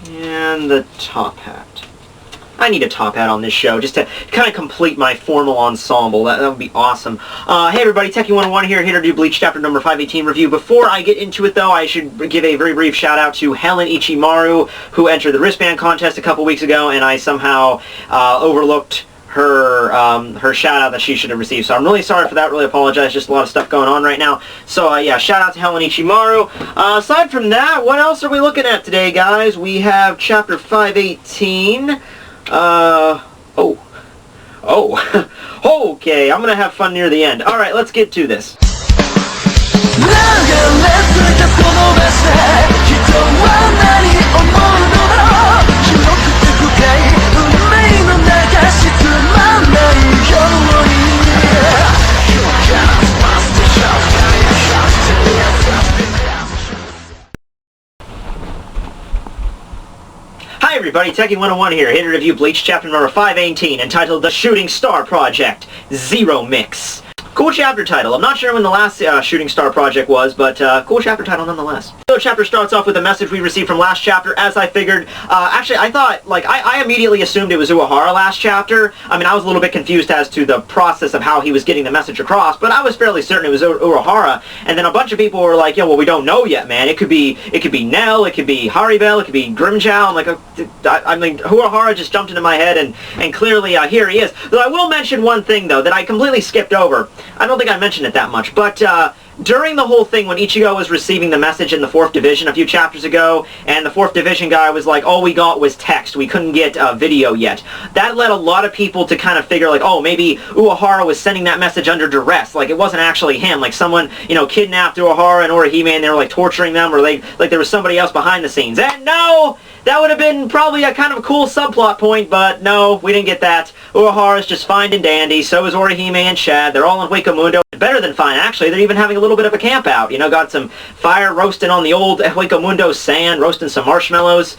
And the top hat. I need a top hat on this show just to kind of complete my formal ensemble. That would be awesome. Hey everybody, Tekking101 here to do Bleach chapter number 518 review. Before I get into it though, I should give a very brief shout out to Helen Ichimaru, who entered the wristband contest a couple weeks ago, and I somehow overlooked her shout out that she should have received. So I'm really sorry for that, really apologize, just a lot of stuff going on right now. So yeah, shout out to Helen Ichimaru. Aside from that, what else are we looking at today, guys? We have chapter 518. Okay, I'm gonna have fun near the end. Alright, let's get to this. Hi everybody, Tekking101 here to review Bleach chapter number 518, entitled The Shooting Star Project, Zero Mix. Cool chapter title. I'm not sure when the last Shooting Star Project was, but cool chapter title nonetheless. The chapter starts off with a message we received from last chapter, as I figured. Actually, I thought, like, I immediately assumed it was Uehara last chapter. I mean, I was a little bit confused as to the process of how he was getting the message across, but I was fairly certain it was Uehara. And then a bunch of people were like, yeah, well, we don't know yet, man. It could be Nell, it could be Haribel, it could be Grimmjow. I'm like, I mean, Uehara just jumped into my head, and clearly here he is. Though I will mention one thing, though, that I completely skipped over. I don't think I mentioned it that much, but during the whole thing when Ichigo was receiving the message in the 4th Division a few chapters ago, and the 4th Division guy was like, all we got was text, we couldn't get video yet. That led a lot of people to kind of figure like, oh, maybe Uehara was sending that message under duress, like it wasn't actually him, like someone, you know, kidnapped Uehara and Orihime and they were like torturing them, or like there was somebody else behind the scenes. And no! That would have been probably a kind of a cool subplot point, but no, we didn't get that. Uehara's just fine and dandy, so is Orihime and Chad. They're all in Hueco Mundo. Better than fine, actually. They're even having a little bit of a camp out. You know, got some fire roasting on the old Hueco Mundo sand, roasting some marshmallows.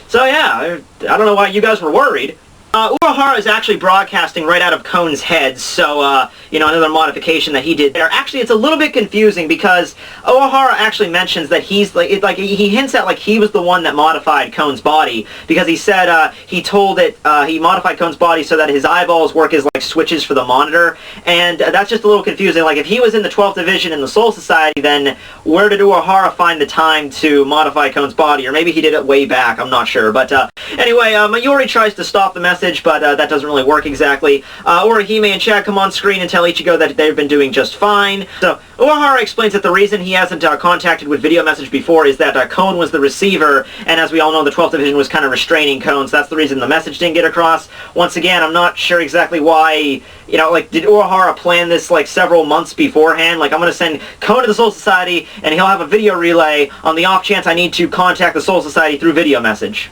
So yeah, I don't know why you guys were worried. Uehara is actually broadcasting right out of Kone's head, so, you know, another modification that he did there. Actually, it's a little bit confusing because Uehara actually mentions that he's, like, he hints at, like, he was the one that modified Kone's body, because he said, he told it, he modified Kone's body so that his eyeballs work as, like, switches for the monitor, and that's just a little confusing. Like, if he was in the 12th Division in the Soul Society, then where did Uehara find the time to modify Kone's body? Or maybe he did it way back, I'm not sure. But, anyway, Mayuri tries to stop the message, but that doesn't really work exactly. Orihime and Chad come on screen and tell Ichigo that they've been doing just fine. So Uehara explains that the reason he hasn't contacted with video message before is that Kone was the receiver, and as we all know, the 12th Division was kind of restraining Kone, so that's the reason the message didn't get across. Once again, I'm not sure exactly why, you know, like, did Uehara plan this, like, several months beforehand? Like, I'm going to send Kone to the Soul Society, and he'll have a video relay on the off chance I need to contact the Soul Society through video message.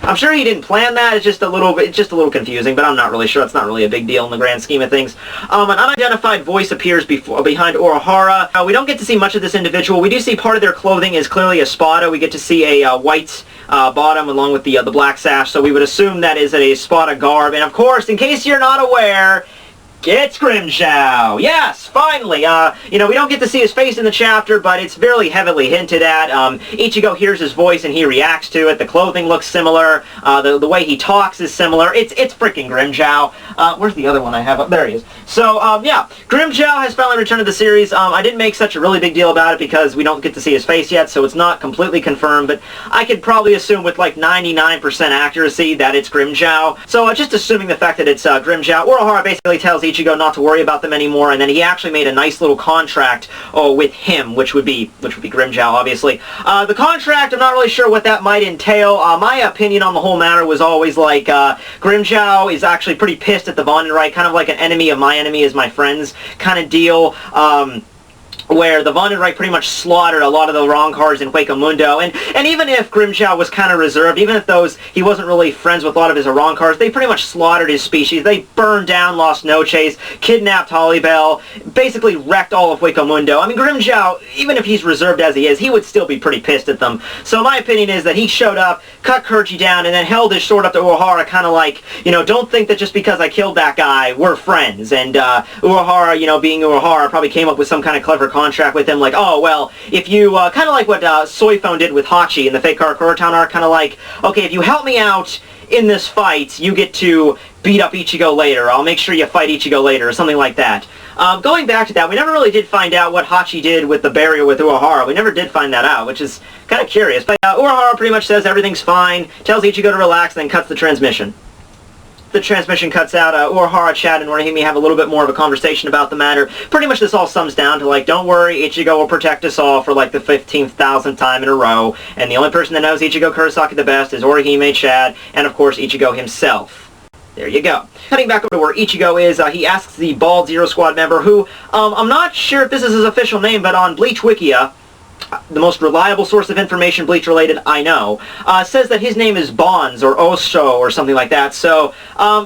I'm sure he didn't plan that. It's just a little confusing, but I'm not really sure. It's not really a big deal in the grand scheme of things. An unidentified voice appears behind Uehara. We don't get to see much of this individual. We do see part of their clothing is clearly a spada. We get to see a white bottom along with the black sash, so we would assume that is a spada garb. And of course, in case you're not aware, it's Grimmjow! Yes, finally! You know, we don't get to see his face in the chapter, but it's very heavily hinted at. Ichigo hears his voice and he reacts to it. The clothing looks similar. The way he talks is similar. It's freaking Grimmjow. Where's the other one I have? Oh, there he is. So, yeah, Grimmjow has finally returned to the series. I didn't make such a really big deal about it because we don't get to see his face yet, so it's not completely confirmed, but I could probably assume with like 99% accuracy that it's Grimmjow. So, just assuming the fact that it's Grimmjow, Uehara basically tells Ichigo not to worry about them anymore, and then he actually made a nice little contract with him, which would be Grimmjow, obviously. The contract, I'm not really sure what that might entail. My opinion on the whole matter was always like Grimmjow is actually pretty pissed at the Vondenreich, kind of like an enemy of my enemy is my friend's kind of deal. Where the Vondenreich pretty much slaughtered a lot of the wrong cards in Hueco Mundo, and even if Grimmjow was kind of reserved, even if he wasn't really friends with a lot of his wrong cards, they pretty much slaughtered his species. They burned down Los Noches, kidnapped Haribel, basically wrecked all of Hueco Mundo. I mean, Grimmjow, even if he's reserved as he is, he would still be pretty pissed at them. So my opinion is that he showed up, cut Kurchi down, and then held his sword up to Uehara, kind of like, you know, don't think that just because I killed that guy, we're friends. And Uehara, you know, being Uehara, probably came up with some kind of clever contract contract with him, like, oh, well, if you, kind of like what Soifone did with Hachi in the Fake Karakura Town arc, kind of like, okay, if you help me out in this fight, you get to beat up Ichigo later. I'll make sure you fight Ichigo later, or something like that. Going back to that, we never really did find out what Hachi did with the barrier with Uehara. We never did find that out, which is kind of curious. But Uehara pretty much says everything's fine, tells Ichigo to relax, then cuts the transmission. The transmission cuts out Uehara chat in order to hear me have a little bit more of a conversation about the matter. Pretty much this all sums down to, like, don't worry, Ichigo will protect us all for, like, the 15,000th time in a row, and the only person that knows Ichigo Kurosaki the best is Orihime Chad, and of course Ichigo himself. There you go. Cutting back over to where Ichigo is, he asks the bald Zero Squad member, who, I'm not sure if this is his official name, but on Bleach Wikia, the most reliable source of information Bleach-related I know, says that his name is Bonds, or Osho, or something like that. So,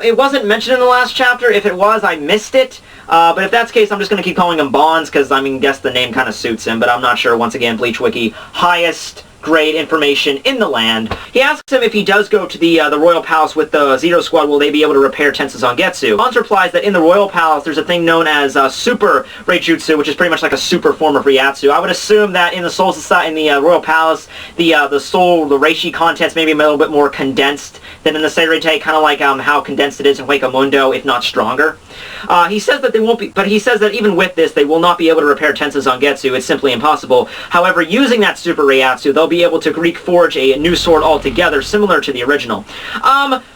it wasn't mentioned in the last chapter. If it was, I missed it. But if that's the case, I'm just going to keep calling him Bonds, because, I mean, guess the name kind of suits him, but I'm not sure. Once again, Bleach Wiki, highest grade information in the land. He asks him if he does go to the Royal Palace with the Zero Squad, will they be able to repair Tensa Zangetsu? Bonds replies that in the Royal Palace there's a thing known as Super Reijutsu, which is pretty much like a super form of Ryatsu. I would assume that in the Soul Society, in the Royal Palace, the Reishi contents may be a little bit more condensed than in the Seirei, kind of like how condensed it is in Hueco Mundo, if not stronger. He says that they won't be, but he says that even with this, they will not be able to repair Tensa Zangetsu. It's simply impossible. However, using that Super Reiatsu, they'll be able to Greek forge a new sword altogether, similar to the original.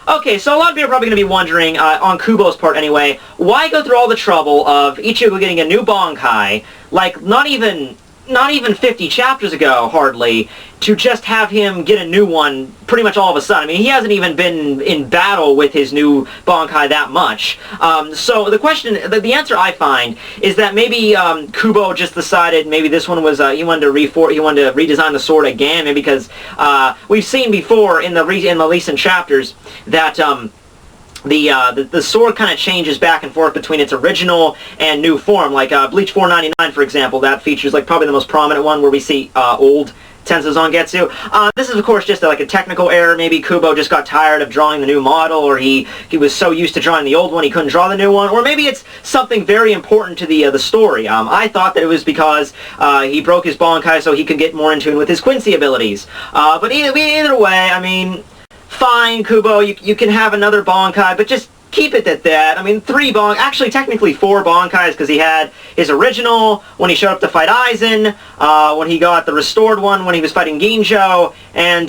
Okay, so a lot of people are probably going to be wondering, on Kubo's part anyway, why go through all the trouble of Ichigo getting a new Bankai, like, not even 50 chapters ago, hardly, to just have him get a new one pretty much all of a sudden. I mean, he hasn't even been in battle with his new Bankai that much. So the question, the answer I find is that maybe Kubo just decided maybe this one was, he wanted to redesign the sword again, maybe because we've seen before in the recent chapters that the sword kind of changes back and forth between its original and new form. Like Bleach 499, for example, that features like probably the most prominent one where we see old Tensa Zangetsu. This is of course just like a technical error. Maybe Kubo just got tired of drawing the new model, or he was so used to drawing the old one he couldn't draw the new one, or maybe it's something very important to the story. I thought that it was because he broke his Bankai so he could get more in tune with his Quincy abilities. But either way, I mean, fine, Kubo, you can have another Bankai, but just keep it at that. I mean, actually technically 4 Bankais, because he had his original when he showed up to fight Aizen, when he got the restored one when he was fighting Ginjo, and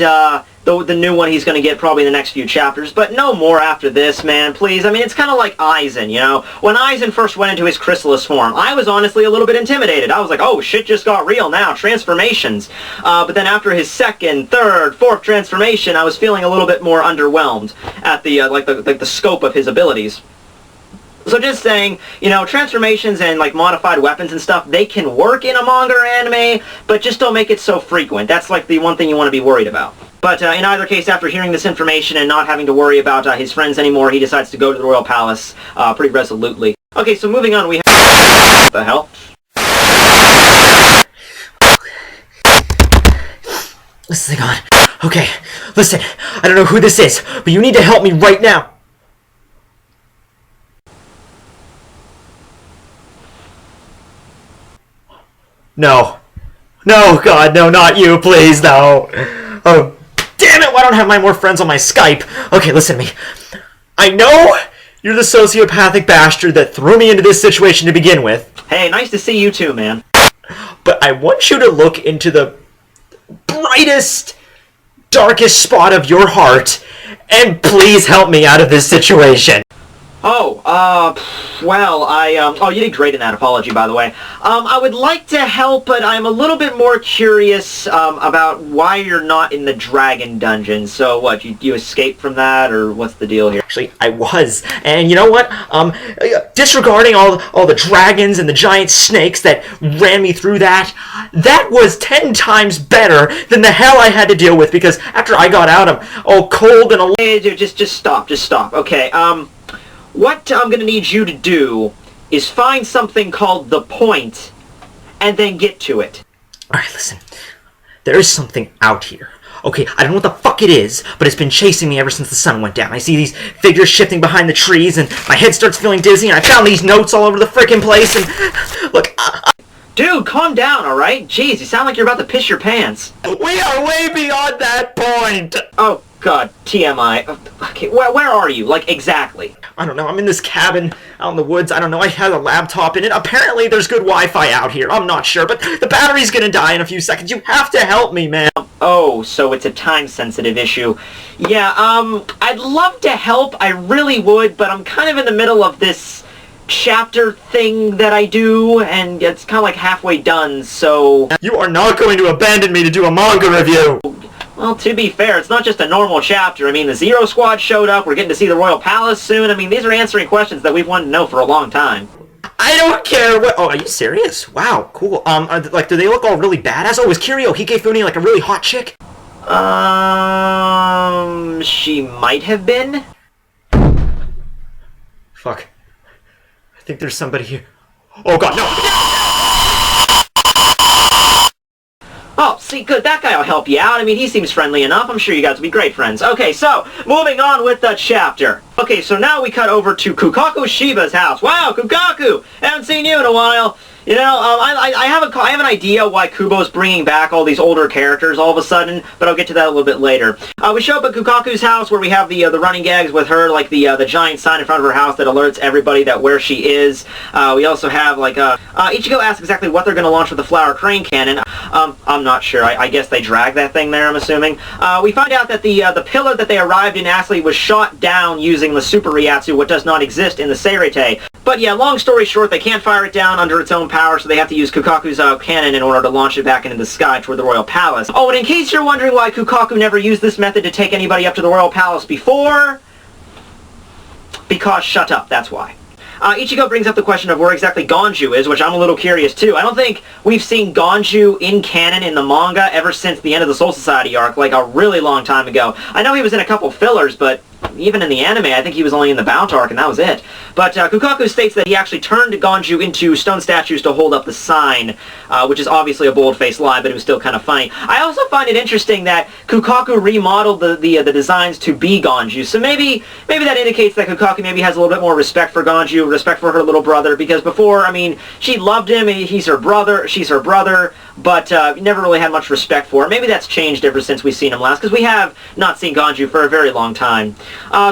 the new one he's going to get probably in the next few chapters, but no more after this, man, please. I mean, it's kind of like Aizen, you know? When Aizen first went into his chrysalis form, I was honestly a little bit intimidated. I was like, oh, shit just got real now, transformations. But then after his second, third, fourth transformation, I was feeling a little bit more underwhelmed at the scope of his abilities. So just saying, you know, transformations and like modified weapons and stuff, they can work in a manga or anime, but just don't make it so frequent. That's like the one thing you want to be worried about. But in either case, after hearing this information and not having to worry about his friends anymore, he decides to go to the Royal Palace pretty resolutely. Okay, so moving on, we have... What the hell? This thing on. Okay, listen, I don't know who this is, but you need to help me right now. No. No, God, no, not you, please, no. Oh, damn it, why don't I have more friends on my Skype? Okay, listen to me. I know you're the sociopathic bastard that threw me into this situation to begin with. Hey, nice to see you too, man. But I want you to look into the brightest, darkest spot of your heart, and please help me out of this situation. Oh, well, oh, you did great in that apology, by the way. I would like to help, but I'm a little bit more curious, about why you're not in the Dragon Dungeon. So, what, you escaped from that, or what's the deal here? Actually, I was, and you know what, disregarding all the dragons and the giant snakes that ran me through that was 10 times better than the hell I had to deal with, because after I got out, I'm all cold and all... Hey, dude, just stop, okay, what I'm going to need you to do is find something called the point, and then get to it. Alright, listen. There is something out here. Okay, I don't know what the fuck it is, but it's been chasing me ever since the sun went down. I see these figures shifting behind the trees, and my head starts feeling dizzy, and I found these notes all over the frickin' place, and... Look, Dude, calm down, alright? Jeez, you sound like you're about to piss your pants. We are way beyond that point! Oh, God, TMI. Okay, where are you? Like, exactly. I don't know, I'm in this cabin out in the woods. I don't know, I had a laptop in it. Apparently there's good Wi-Fi out here. I'm not sure, but the battery's gonna die in a few seconds. You have to help me, man. Oh, so it's a time-sensitive issue. Yeah, I'd love to help, I really would, but I'm kind of in the middle of this chapter thing that I do, and it's kind of like halfway done, so... You are not going to abandon me to do a manga review! Well, to be fair, it's not just a normal chapter. I mean, the Zero Squad showed up, we're getting to see the Royal Palace soon. I mean, these are answering questions that we've wanted to know for a long time. I don't care what... Oh, are you serious? Wow, cool. Like, do they look all really badass? Oh, is Kiryu Hikefune like a really hot chick? She might have been? Fuck. I think there's somebody here. Oh god, no! Oh, see, good, that guy will help you out. I mean, he seems friendly enough. I'm sure you guys will be great friends. Okay, so, moving on with the chapter. Okay, so now we cut over to Kukaku Shiba's house. Wow, Kukaku! Haven't seen you in a while. You know, I have an idea why Kubo's bringing back all these older characters all of a sudden, but I'll get to that a little bit later. We show up at Kukaku's house where we have the running gags with her, like the giant sign in front of her house that alerts everybody that where she is. We also have like Ichigo asks exactly what they're going to launch with the flower crane cannon. I'm not sure. I guess they drag that thing there, I'm assuming. We find out that the pillar that they arrived in actually was shot down using the Super Ryatsu, what does not exist in the Seirete. But yeah, long story short, they can't fire it down under its own power, so they have to use Kukaku's cannon in order to launch it back into the sky toward the Royal Palace. Oh, and in case you're wondering why Kukaku never used this method to take anybody up to the Royal Palace before... Because shut up, that's why. Ichigo brings up the question of where exactly Gonju is, which I'm a little curious too. I don't think we've seen Gonju in canon in the manga ever since the end of the Soul Society arc, like a really long time ago. I know he was in a couple fillers, but even in the anime, I think he was only in the Bound arc, and that was it. But Kukaku states that he actually turned Gonju into stone statues to hold up the sign, which is obviously a bold-faced lie, but it was still kind of funny. I also find it interesting that Kukaku remodeled the designs to be Gonju, so maybe that indicates that Kukaku maybe has a little bit more respect for Gonju, respect for her little brother, because before, I mean, she loved him, he's her brother, she's her brother, but never really had much respect for him. Maybe that's changed ever since we've seen him last, because we have not seen Gonju for a very long time.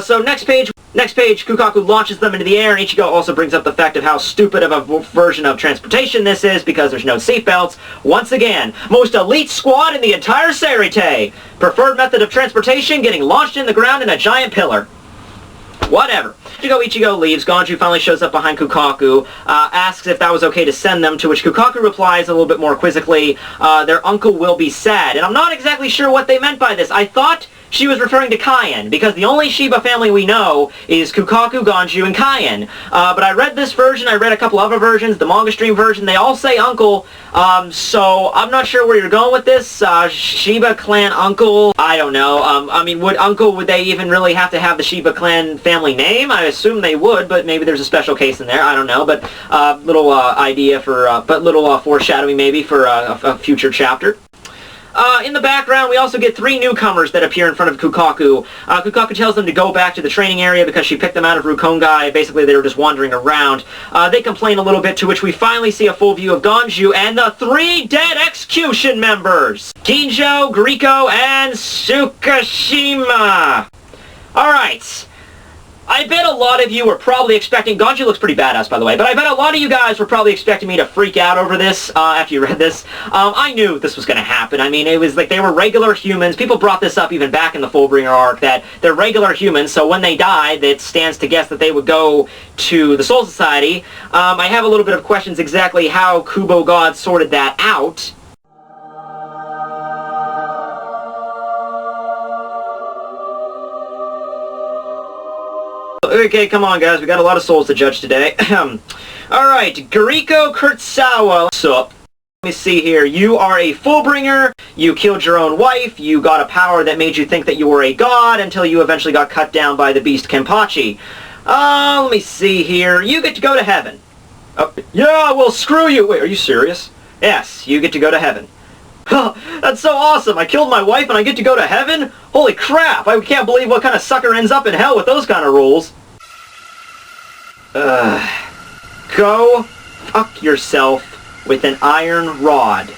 So next page, Kukaku launches them into the air, and Ichigo also brings up the fact of how stupid of a version of transportation this is, because there's no seatbelts. Once again, most elite squad in the entire Seirete. Preferred method of transportation, getting launched in the ground in a giant pillar. Whatever. Ichigo leaves. Gonju finally shows up behind Kukaku, asks if that was okay to send them, to which Kukaku replies a little bit more quizzically, their uncle will be sad. And I'm not exactly sure what they meant by this. I thought she was referring to Kaien, because the only Shiba family we know is Kukaku, Gonju, and Kaien. But I read this version, I read a couple other versions, the manga stream version, they all say uncle, so I'm not sure where you're going with this. Shiba clan uncle, I don't know. I mean, would they even really have to have the Shiba clan family name? I assume they would, but maybe there's a special case in there, I don't know. But little idea for, but little foreshadowing maybe for a future chapter. In the background, we also get 3 newcomers that appear in front of Kukaku. Kukaku tells them to go back to the training area because she picked them out of Rukongai. Basically, they were just wandering around. They complain a little bit, to which we finally see a full view of Gonju and the 3 dead Xcution members! Ginjo, Griko, and Tsukishima! Alright. I bet a lot of you were probably expecting... Gonju looks pretty badass, by the way, but I bet a lot of you guys were probably expecting me to freak out over this after you read this. I knew this was going to happen. I mean, it was like they were regular humans. People brought this up even back in the Fullbringer arc, that they're regular humans, so when they died, it stands to guess that they would go to the Soul Society. I have a little bit of questions exactly how Kubo God sorted that out. Okay, come on guys, we got a lot of souls to judge today. Alright, Gariko Kurtsawa, what's up? Let me see here, you are a Fullbringer, you killed your own wife, you got a power that made you think that you were a god until you eventually got cut down by the beast Kenpachi. Let me see here, you get to go to heaven. Yeah, well screw you! Wait, are you serious? Yes, you get to go to heaven. That's so awesome! I killed my wife and I get to go to heaven? Holy crap! I can't believe what kind of sucker ends up in hell with those kind of rules. Go fuck yourself with an iron rod.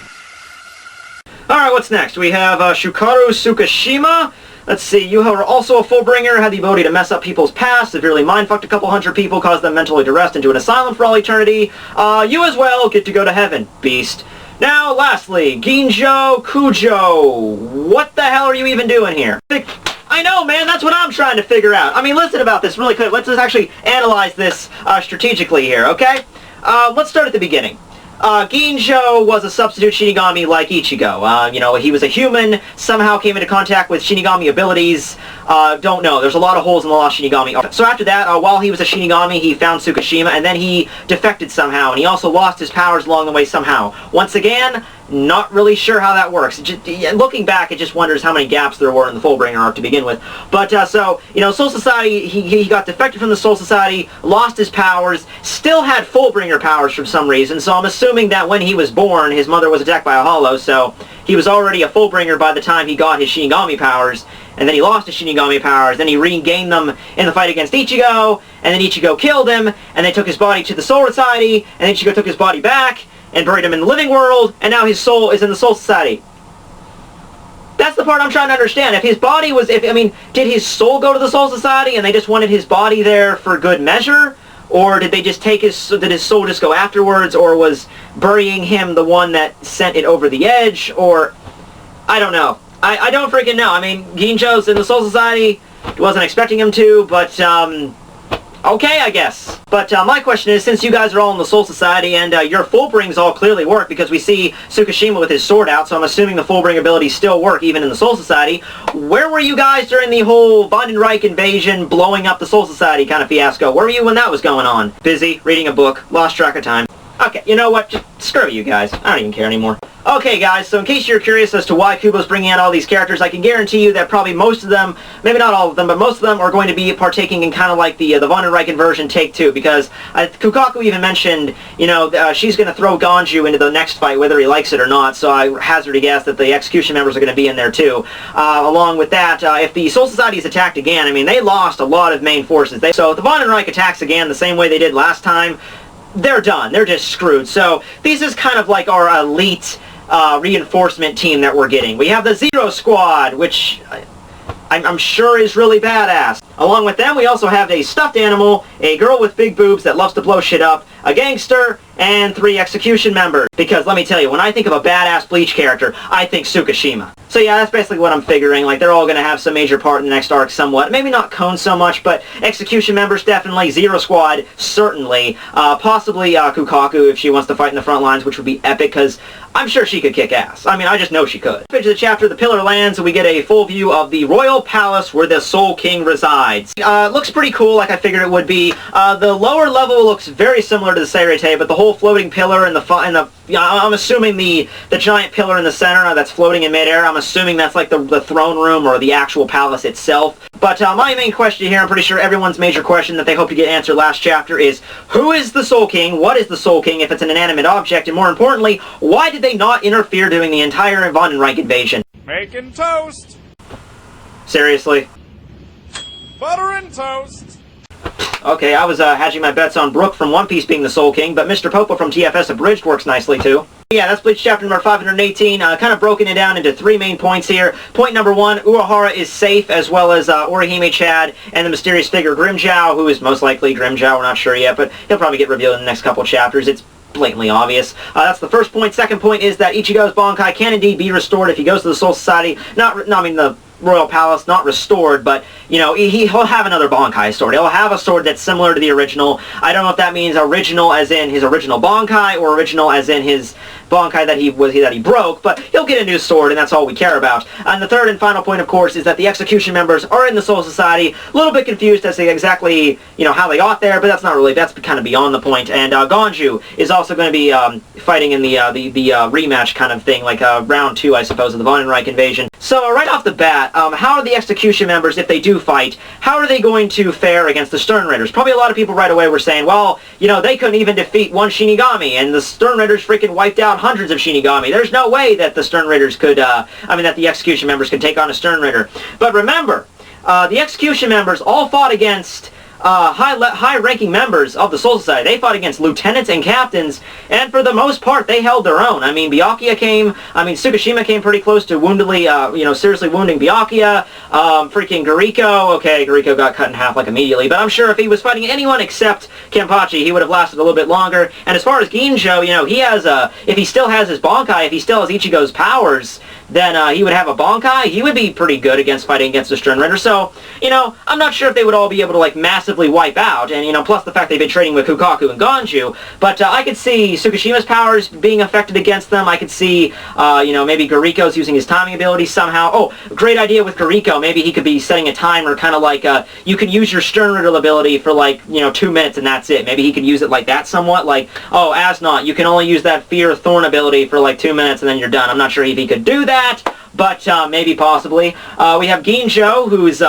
Alright, what's next? We have Shukaru Tsukishima. Let's see, you are also a Fullbringer, had the ability to mess up people's past, severely mindfucked a couple hundred people, caused them mentally to rest into an asylum for all eternity. You as well get to go to heaven, beast. Now, lastly, Grimmjow Kujo. What the hell are you even doing here? I know, man, that's what I'm trying to figure out. I mean, listen about this really quick. Let's just actually analyze this strategically here, okay? Let's start at the beginning. Grimmjow was a substitute Shinigami like Ichigo. You know, he was a human, somehow came into contact with Shinigami abilities. Don't know. There's a lot of holes in the lost Shinigami. So after that, while he was a Shinigami, he found Tsukishima, and then he defected somehow, and he also lost his powers along the way somehow. Once again, not really sure how that works. Looking back, it just wonders how many gaps there were in the Fullbringer arc to begin with. But, so, you know, Soul Society, he got defected from the Soul Society, lost his powers, still had Fullbringer powers for some reason, so I'm assuming that when he was born, his mother was attacked by a hollow, so he was already a Fullbringer by the time he got his Shinigami powers, and then he lost his Shinigami powers, then he regained them in the fight against Ichigo, and then Ichigo killed him, and they took his body to the Soul Society, and then Ichigo took his body back, and buried him in the living world, and now his soul is in the Soul Society. That's the part I'm trying to understand. If his body was, I mean, did his soul go to the Soul Society and they just wanted his body there for good measure? Or did they just take did his soul just go afterwards? Or was burying him the one that sent it over the edge? Or, I don't know. I don't freaking know. I mean, Grimmjow's in the Soul Society. Wasn't expecting him to, but, okay, I guess. But my question is, since you guys are all in the Soul Society and your Fullbrings all clearly work, because we see Tsukishima with his sword out, so I'm assuming the Fullbring abilities still work even in the Soul Society, where were you guys during the whole Vandenreich invasion, blowing up the Soul Society kind of fiasco? Where were you when that was going on? Busy, reading a book, lost track of time. Okay, you know what? Just screw you guys. I don't even care anymore. Okay, guys, so in case you're curious as to why Kubo's bringing out all these characters, I can guarantee you that probably most of them, maybe not all of them, but most of them are going to be partaking in kind of like the Vandenreich version Take 2, because Kukaku even mentioned, you know, she's going to throw Ganju into the next fight, whether he likes it or not, so I hazard a guess that the Xcution members are going to be in there too. Along with that, if the Soul Society is attacked again, I mean, they lost a lot of main forces. So if the Vandenreich attacks again the same way they did last time, they're done. They're just screwed. So this is kind of like our elite reinforcement team that we're getting. We have the Zero Squad, which I'm sure is really badass. Along with them, we also have a stuffed animal, a girl with big boobs that loves to blow shit up, a gangster, and 3 Xcution members. Because let me tell you, when I think of a badass Bleach character, I think Tsukishima. So yeah, that's basically what I'm figuring. Like, they're all going to have some major part in the next arc somewhat. Maybe not Cone so much, but Xcution members definitely. Zero Squad, certainly. Possibly Kukaku if she wants to fight in the front lines, which would be epic, because I'm sure she could kick ass. I mean, I just know she could. Page of the chapter, The Pillar lands, and we get a full view of the royal palace where the Soul King resides. Looks pretty cool, like I figured it would be. The lower level looks very similar to the Seirete, but the whole floating pillar and I'm assuming the giant pillar in the center that's floating in midair, I'm assuming that's like the throne room or the actual palace itself. But my main question here, I'm pretty sure everyone's major question that they hope to get answered last chapter is, who is the Soul King? What is the Soul King if it's an inanimate object? And more importantly, why did they not interfere during the entire Vandenreich invasion? Making toast! Seriously? Butter and toast! Okay, I was hedging my bets on Brook from One Piece being the Soul King, but Mr. Popo from TFS Abridged works nicely too. Yeah, that's Bleach chapter number 518, kind of broken it down into 3 main points here. Point number 1, Urahara is safe, as well as Orihime Chad and the mysterious figure Grimmjow, who is most likely Grimmjow, we're not sure yet, but he'll probably get revealed in the next couple chapters. It's blatantly obvious. That's the first point. Second point is that Ichigo's Bankai can indeed be restored if he goes to the Soul Society. The Royal Palace, not restored, but, you know, he'll have another Bankai sword. He'll have a sword that's similar to the original. I don't know if that means original as in his original Bankai, or original as in his Bankai that he broke, but he'll get a new sword, and that's all we care about. And the third and final point, of course, is that the Xcution members are in the Soul Society. A little bit confused as to exactly, you know, how they got there, but that's kind of beyond the point. And Ganju is also going to be fighting in the rematch kind of thing, like round 2, I suppose, of the Vandenreich invasion. So right off the bat, how are the Xcution members, if they do fight, how are they going to fare against the Stern Raiders? Probably a lot of people right away were saying, well, you know, they couldn't even defeat one Shinigami, and the Stern Raiders freaking wiped out hundreds of Shinigami. There's no way that the Stern Raiders could, that the Xcution members could take on a Stern Raider. But remember, the Xcution members all fought against high-ranking members of the Soul Society. They fought against lieutenants and captains, and for the most part, they held their own. I mean, Tsukishima came pretty close to seriously wounding Byakuya. Freaking Gariko. Okay, Gariko got cut in half like immediately, but I'm sure if he was fighting anyone except Kenpachi, he would have lasted a little bit longer. And as far as Ginjo, he has if he still has his Bankai, if he still has Ichigo's powers, then he would have a Bankai. He would be pretty good fighting against the Stern Rider. So, I'm not sure if they would all be able to, like, massively wipe out, and, plus the fact they've been trading with Kukaku and Ganju, but I could see Tsukishima's powers being affected against them. I could see, maybe Gariko's using his timing ability somehow. Oh, great idea with Gariko. Maybe he could be setting a timer, kind of like, you can use your Stern Riddle ability for, like, 2 minutes and that's it. Maybe he could use it like that somewhat, like, oh, Asnot, you can only use that Fear Thorn ability for, like, 2 minutes and then you're done. I'm not sure if he could do that, but maybe possibly. We have Ginjo, who's,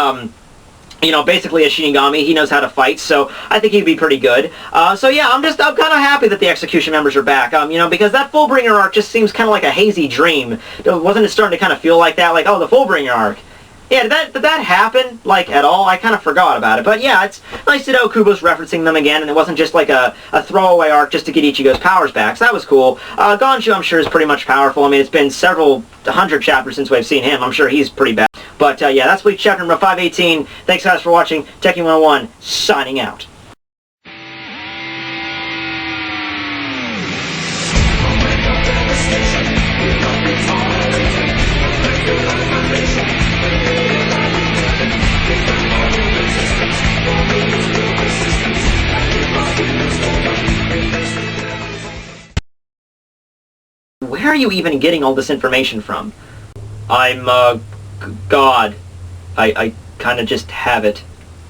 basically a Shinigami. He knows how to fight, so I think he'd be pretty good. So yeah, I'm kind of happy that the Xcution members are back, because that Fullbringer arc just seems kind of like a hazy dream. Wasn't it starting to kind of feel like that? Like, oh, the Fullbringer arc. Yeah, did that happen, like, at all? I kind of forgot about it. But yeah, it's nice to know Kubo's referencing them again, and it wasn't just like a throwaway arc just to get Ichigo's powers back, so that was cool. Ganju, I'm sure, is pretty much powerful. I mean, it's been several hundred chapters since we've seen him. I'm sure he's pretty bad. But yeah, that's Bleach chapter number 518. Thanks, guys, for watching. Tekking101, signing out. Where are you even getting all this information from? I'm, God. I kind of just have it.